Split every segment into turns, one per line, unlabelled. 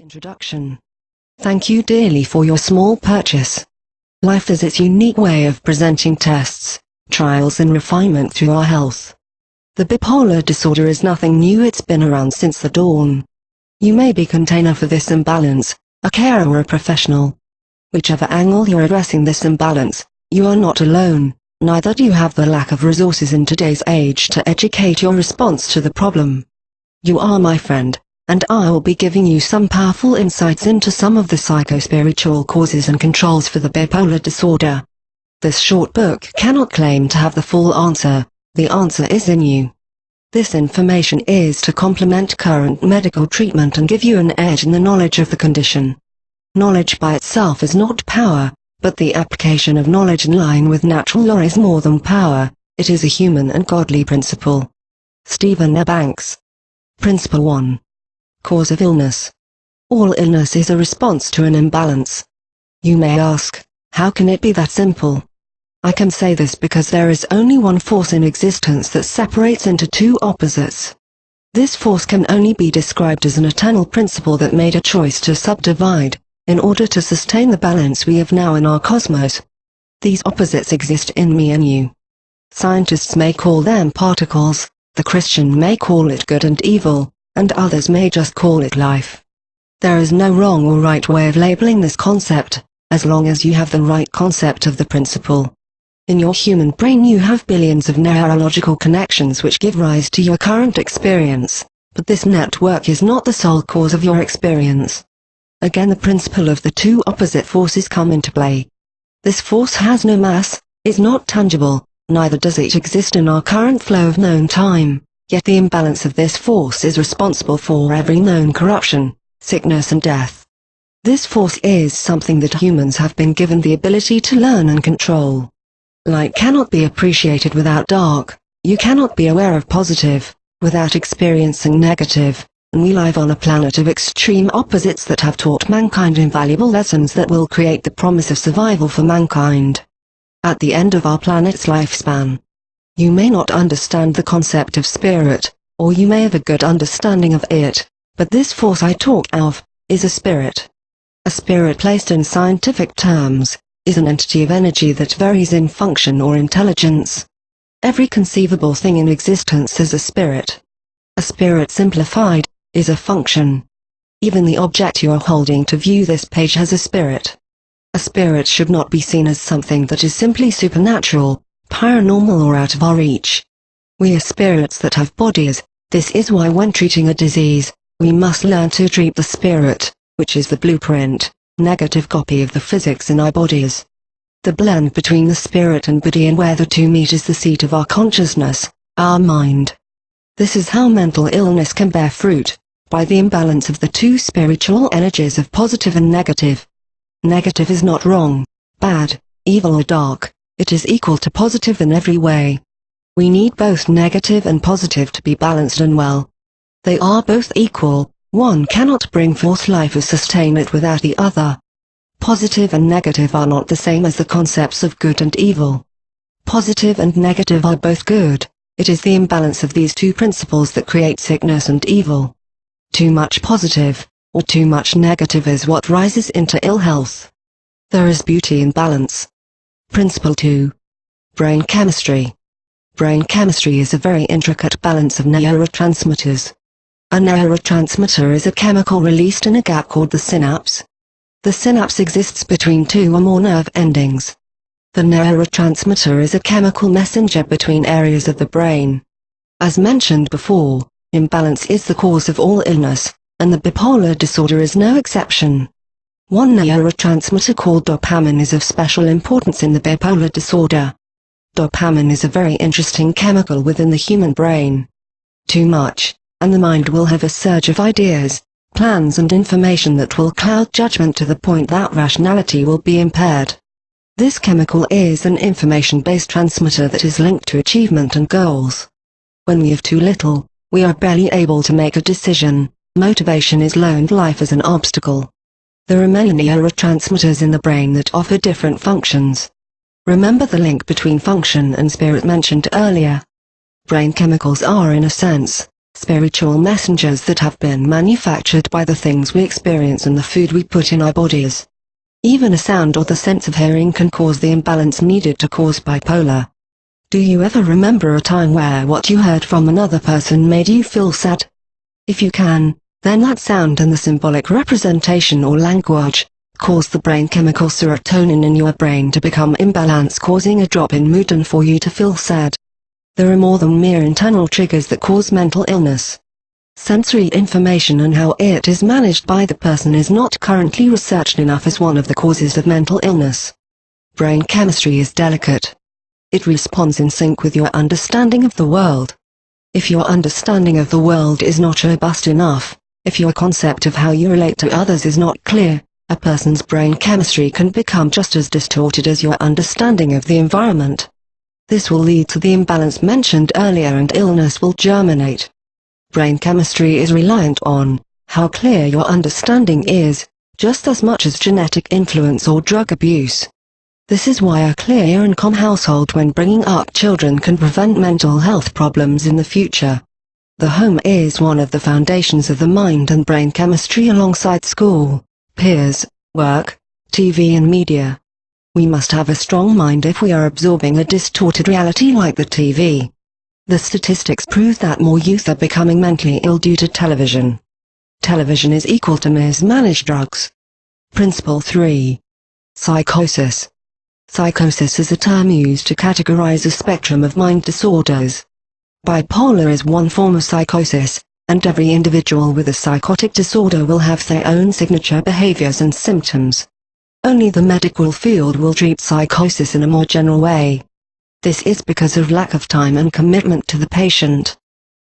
Introduction. Thank you dearly for your small purchase. Life is its unique way of presenting tests, trials and refinement through our health. The bipolar disorder is nothing new, it's been around since the dawn. You may be container for this imbalance, a carer or a professional. Whichever angle you're addressing this imbalance, you are not alone, neither do you have the lack of resources in today's age to educate your response to the problem. You are my friend, and I will be giving you some powerful insights into some of the psychospiritual causes and controls for the bipolar disorder. This short book cannot claim to have the full answer, the answer is in you. This information is to complement current medical treatment and give you an edge in the knowledge of the condition. Knowledge by itself is not power, but the application of knowledge in line with natural law is more than power, it is a human and godly principle. Stephen A. Banks. Principle 1. Cause of illness. All illness is a response to an imbalance. You may ask, how can it be that simple? I can say this because there is only one force in existence that separates into two opposites. This force can only be described as an eternal principle that made a choice to subdivide, in order to sustain the balance we have now in our cosmos. These opposites exist in me and you. Scientists may call them particles, the Christian may call it good and evil, and others may just call it life. There is no wrong or right way of labeling this concept, as long as you have the right concept of the principle. In your human brain you have billions of neurological connections which give rise to your current experience, but this network is not the sole cause of your experience. Again, the principle of the two opposite forces come into play. This force has no mass, is not tangible, neither does it exist in our current flow of known time, yet the imbalance of this force is responsible for every known corruption, sickness and death. This force is something that humans have been given the ability to learn and control. Light cannot be appreciated without dark, you cannot be aware of positive, without experiencing negative, and we live on a planet of extreme opposites that have taught mankind invaluable lessons that will create the promise of survival for mankind. At the end of our planet's lifespan, you may not understand the concept of spirit, or you may have a good understanding of it, but this force I talk of, is a spirit. A spirit, placed in scientific terms, is an entity of energy that varies in function or intelligence. Every conceivable thing in existence is a spirit. A spirit simplified, is a function. Even the object you are holding to view this page has a spirit. A spirit should not be seen as something that is simply supernatural, paranormal or out of our reach. We are spirits that have bodies. This is why when treating a disease, we must learn to treat the spirit, which is the blueprint, negative copy of the physics in our bodies. The blend between the spirit and body and where the two meet is the seat of our consciousness, our mind. This is how mental illness can bear fruit, by the imbalance of the two spiritual energies of positive and negative. Negative is not wrong, bad, evil or dark, it is equal to positive in every way. We need both negative and positive to be balanced and well. They are both equal, one cannot bring forth life or sustain it without the other. Positive and negative are not the same as the concepts of good and evil. Positive and negative are both good, it is the imbalance of these two principles that create sickness and evil. Too much positive, or too much negative is what rises into ill health. There is beauty in balance. Principle 2. Brain chemistry. Brain chemistry is a very intricate balance of neurotransmitters. A neurotransmitter is a chemical released in a gap called the synapse. The synapse exists between two or more nerve endings. The neurotransmitter is a chemical messenger between areas of the brain. As mentioned before, imbalance is the cause of all illness, and the bipolar disorder is no exception. One neurotransmitter called dopamine is of special importance in the bipolar disorder. Dopamine is a very interesting chemical within the human brain. Too much, and the mind will have a surge of ideas, plans and information that will cloud judgment to the point that rationality will be impaired. This chemical is an information-based transmitter that is linked to achievement and goals. When we have too little, we are barely able to make a decision, motivation is low and life is an obstacle. There are many neurotransmitters in the brain that offer different functions. Remember the link between function and spirit mentioned earlier. Brain chemicals are in a sense, spiritual messengers that have been manufactured by the things we experience and the food we put in our bodies. Even a sound or the sense of hearing can cause the imbalance needed to cause bipolar. Do you ever remember a time where what you heard from another person made you feel sad? If you can, then that sound and the symbolic representation or language cause the brain chemical serotonin in your brain to become imbalanced, causing a drop in mood and for you to feel sad. There are more than mere internal triggers that cause mental illness. Sensory information and how it is managed by the person is not currently researched enough as one of the causes of mental illness. Brain chemistry is delicate. It responds in sync with your understanding of the world. If your understanding of the world is not robust enough, if your concept of how you relate to others is not clear, a person's brain chemistry can become just as distorted as your understanding of the environment. This will lead to the imbalance mentioned earlier and illness will germinate. Brain chemistry is reliant on how clear your understanding is, just as much as genetic influence or drug abuse. This is why a clear and calm household when bringing up children can prevent mental health problems in the future. The home is one of the foundations of the mind and brain chemistry alongside school, peers, work, TV and media. We must have a strong mind if we are absorbing a distorted reality like the TV. The statistics prove that more youth are becoming mentally ill due to television. Television is equal to mismanaged drugs. Principle 3. Psychosis. Psychosis is a term used to categorize a spectrum of mind disorders. Bipolar is one form of psychosis, and every individual with a psychotic disorder will have their own signature behaviors and symptoms. Only the medical field will treat psychosis in a more general way. This is because of lack of time and commitment to the patient.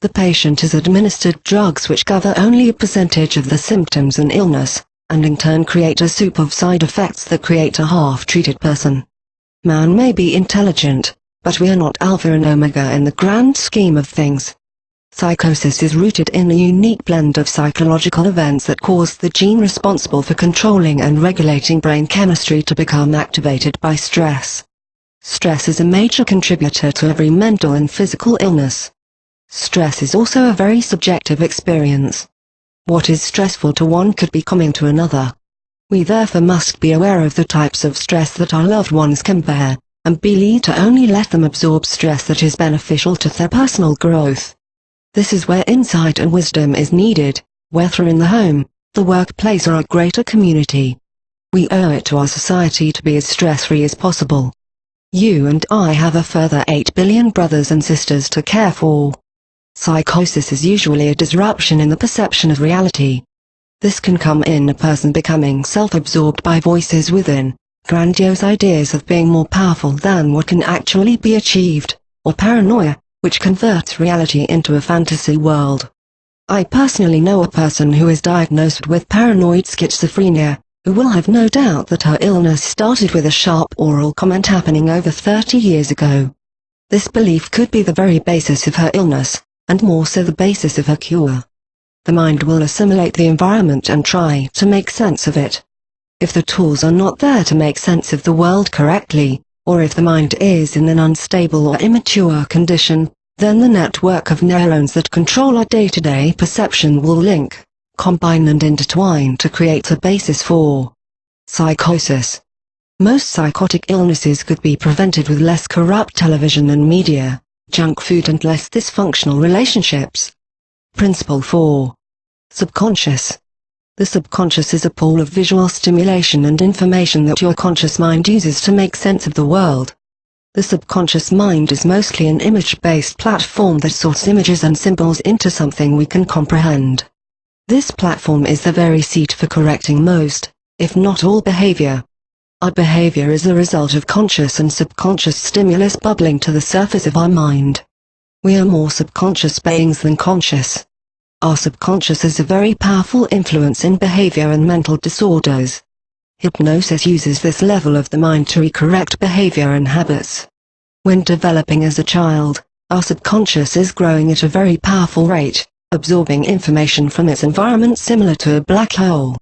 The patient is administered drugs which cover only a percentage of the symptoms and illness, and in turn create a soup of side effects that create a half-treated person. Man may be intelligent, but we are not alpha and omega in the grand scheme of things. Psychosis is rooted in a unique blend of psychological events that cause the gene responsible for controlling and regulating brain chemistry to become activated by stress. Stress is a major contributor to every mental and physical illness. Stress is also a very subjective experience. What is stressful to one could be calming to another. We therefore must be aware of the types of stress that our loved ones can bear, and be lead to only let them absorb stress that is beneficial to their personal growth. This is where insight and wisdom is needed, whether in the home, the workplace or a greater community. We owe it to our society to be as stress-free as possible. You and I have a further 8 billion brothers and sisters to care for. Psychosis is usually a disruption in the perception of reality. This can come in a person becoming self-absorbed by voices within, grandiose ideas of being more powerful than what can actually be achieved, or paranoia, which converts reality into a fantasy world. I personally know a person who is diagnosed with paranoid schizophrenia, who will have no doubt that her illness started with a sharp oral comment happening over 30 years ago. This belief could be the very basis of her illness, and more so the basis of her cure. The mind will assimilate the environment and try to make sense of it. If the tools are not there to make sense of the world correctly, or if the mind is in an unstable or immature condition, then the network of neurons that control our day-to-day perception will link, combine and intertwine to create a basis for psychosis. Most psychotic illnesses could be prevented with less corrupt television and media, junk food and less dysfunctional relationships. Principle 4. Subconscious. The subconscious is a pool of visual stimulation and information that your conscious mind uses to make sense of the world. The subconscious mind is mostly an image-based platform that sorts images and symbols into something we can comprehend. This platform is the very seat for correcting most, if not all behavior. Our behavior is the result of conscious and subconscious stimulus bubbling to the surface of our mind. We are more subconscious beings than conscious. Our subconscious is a very powerful influence in behavior and mental disorders. Hypnosis uses this level of the mind to recorrect behavior and habits. When developing as a child, our subconscious is growing at a very powerful rate, absorbing information from its environment similar to a black hole.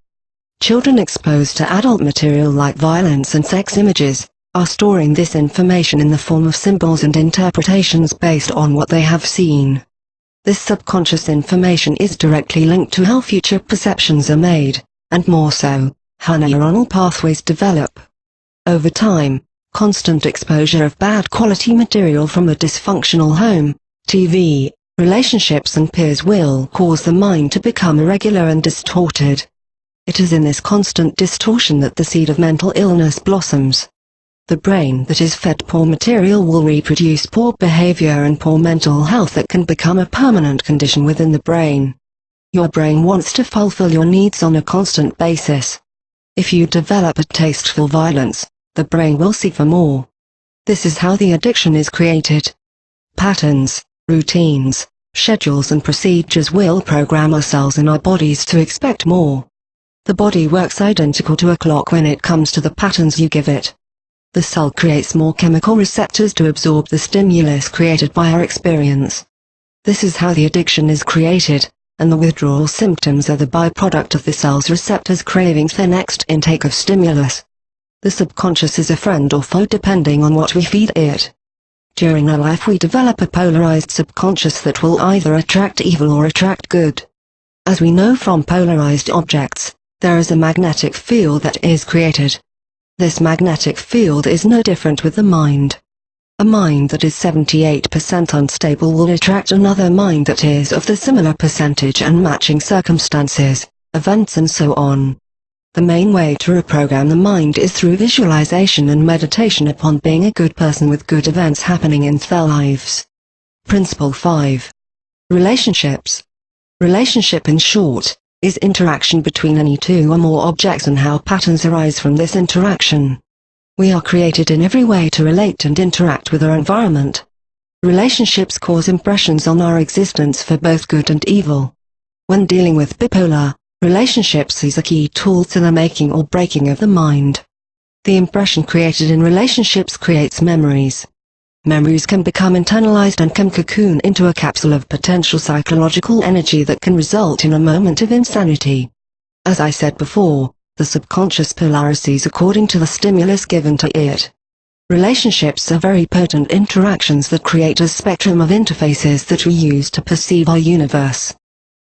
Children exposed to adult material like violence and sex images are storing this information in the form of symbols and interpretations based on what they have seen. This subconscious information is directly linked to how future perceptions are made, and more so, how neuronal pathways develop. Over time, constant exposure of bad quality material from a dysfunctional home, TV, relationships and peers will cause the mind to become irregular and distorted. It is in this constant distortion that the seed of mental illness blossoms. The brain that is fed poor material will reproduce poor behavior and poor mental health that can become a permanent condition within the brain. Your brain wants to fulfill your needs on a constant basis. If you develop a taste for violence, the brain will seek for more. This is how the addiction is created. Patterns, routines, schedules and procedures will program our cells in our bodies to expect more. The body works identical to a clock when it comes to the patterns you give it. The cell creates more chemical receptors to absorb the stimulus created by our experience. This is how the addiction is created, and the withdrawal symptoms are the byproduct of the cell's receptors craving the next intake of stimulus. The subconscious is a friend or foe depending on what we feed it. During our life we develop a polarized subconscious that will either attract evil or attract good. As we know from polarized objects, there is a magnetic field that is created. This magnetic field is no different with the mind. A mind that is 78% unstable will attract another mind that is of the similar percentage and matching circumstances, events and so on. The main way to reprogram the mind is through visualization and meditation upon being a good person with good events happening in their lives. Principle 5. Relationships. Relationship in short, is interaction between any two or more objects and how patterns arise from this interaction. We are created in every way to relate and interact with our environment. Relationships cause impressions on our existence for both good and evil. When dealing with bipolar, relationships is a key tool to the making or breaking of the mind. The impression created in relationships creates memories. Memories can become internalized and can cocoon into a capsule of potential psychological energy that can result in a moment of insanity. As I said before, the subconscious polarizes according to the stimulus given to it. Relationships are very potent interactions that create a spectrum of interfaces that we use to perceive our universe.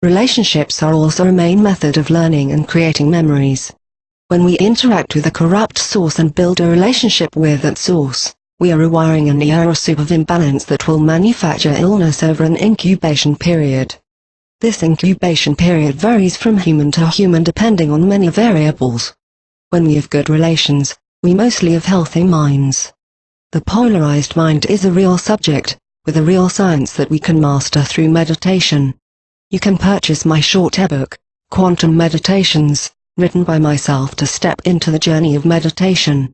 Relationships are also a main method of learning and creating memories. When we interact with a corrupt source and build a relationship with that source, we are rewiring an neural soup of imbalance that will manufacture illness over an incubation period. This incubation period varies from human to human depending on many variables. When we have good relations, we mostly have healthy minds. The polarized mind is a real subject, with a real science that we can master through meditation. You can purchase my short ebook, Quantum Meditations, written by myself to step into the journey of meditation.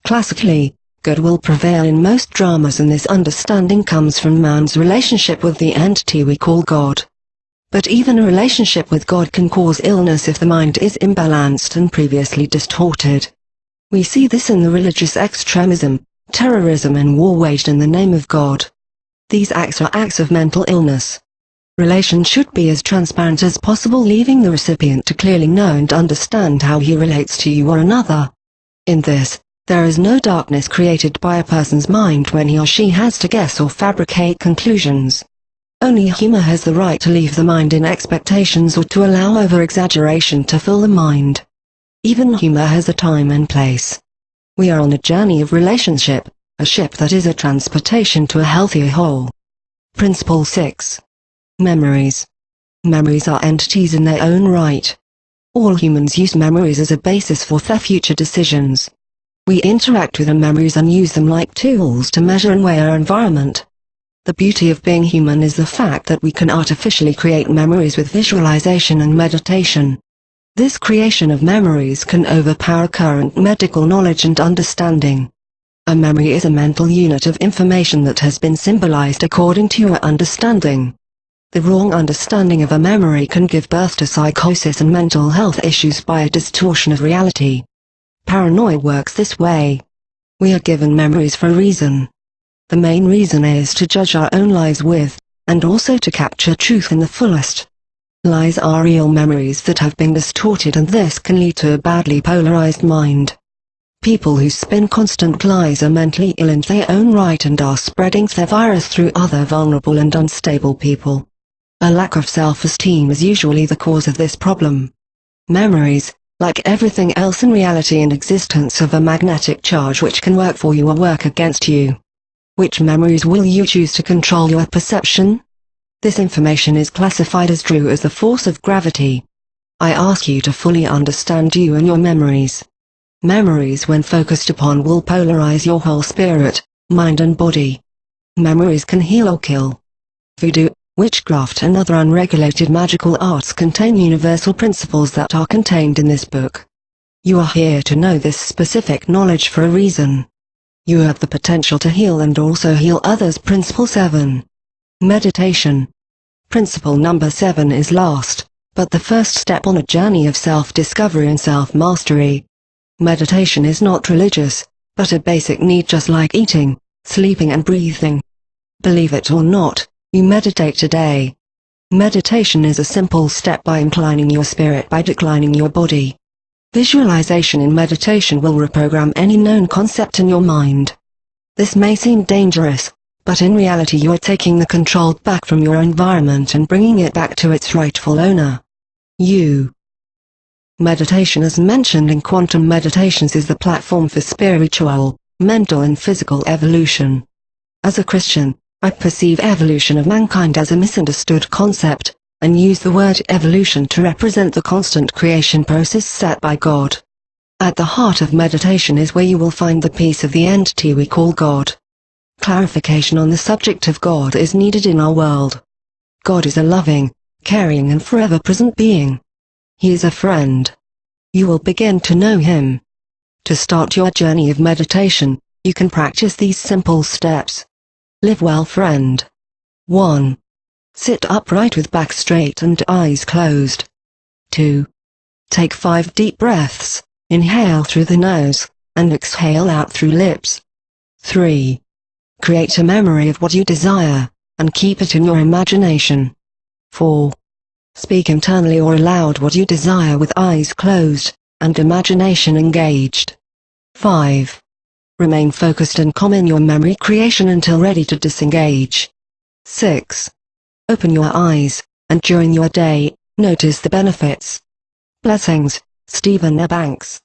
Classically, good will prevail in most dramas and this understanding comes from man's relationship with the entity we call God. But even a relationship with God can cause illness if the mind is imbalanced and previously distorted. We see this in the religious extremism, terrorism and war waged in the name of God. These acts are acts of mental illness. Relations should be as transparent as possible, leaving the recipient to clearly know and understand how he relates to you or another. In this, there is no darkness created by a person's mind when he or she has to guess or fabricate conclusions. Only humor has the right to leave the mind in expectations or to allow over-exaggeration to fill the mind. Even humor has a time and place. We are on a journey of relationship, a ship that is a transportation to a healthier whole. Principle 6. Memories. Memories are entities in their own right. All humans use memories as a basis for their future decisions. We interact with our memories and use them like tools to measure and weigh our environment. The beauty of being human is the fact that we can artificially create memories with visualization and meditation. This creation of memories can overpower current medical knowledge and understanding. A memory is a mental unit of information that has been symbolized according to your understanding. The wrong understanding of a memory can give birth to psychosis and mental health issues by a distortion of reality. Paranoia works this way. We are given memories for a reason. The main reason is to judge our own lives with, and also to capture truth in the fullest. Lies are real memories that have been distorted, and this can lead to a badly polarized mind. People who spin constant lies are mentally ill in their own right and are spreading their virus through other vulnerable and unstable people. A lack of self-esteem is usually the cause of this problem. Memories, like everything else in reality and existence, have a magnetic charge which can work for you or work against you. Which memories will you choose to control your perception? This information is classified as true as the force of gravity. I ask you to fully understand you and your memories. Memories, when focused upon, will polarize your whole spirit, mind and body. Memories can heal or kill. Voodoo, witchcraft and other unregulated magical arts contain universal principles that are contained in this book. You are here to know this specific knowledge for a reason. You have the potential to heal and also heal others. Principle 7. Meditation. Principle number 7 is last, but the first step on a journey of self-discovery and self-mastery. Meditation is not religious, but a basic need just like eating, sleeping and breathing. Believe it or not, you meditate today. Meditation is a simple step by inclining your spirit by declining your body. Visualization in meditation will reprogram any known concept in your mind. This may seem dangerous, but in reality you are taking the control back from your environment and bringing it back to its rightful owner. You. Meditation, as mentioned in quantum meditations, is the platform for spiritual, mental and physical evolution. As a Christian, I perceive evolution of mankind as a misunderstood concept, and use the word evolution to represent the constant creation process set by God. At the heart of meditation is where you will find the peace of the entity we call God. Clarification on the subject of God is needed in our world. God is a loving, caring and forever present being. He is a friend. You will begin to know Him. To start your journey of meditation, you can practice these simple steps. Live well, friend. 1. Sit upright with back straight and eyes closed. 2. Take 5 deep breaths, inhale through the nose, and exhale out through lips. 3. Create a memory of what you desire, and keep it in your imagination. 4. Speak internally or aloud what you desire with eyes closed, and imagination engaged. 5. Remain focused and calm in your memory creation until ready to disengage. 6. Open your eyes, and during your day, notice the benefits. Blessings, Stephen A. Banks.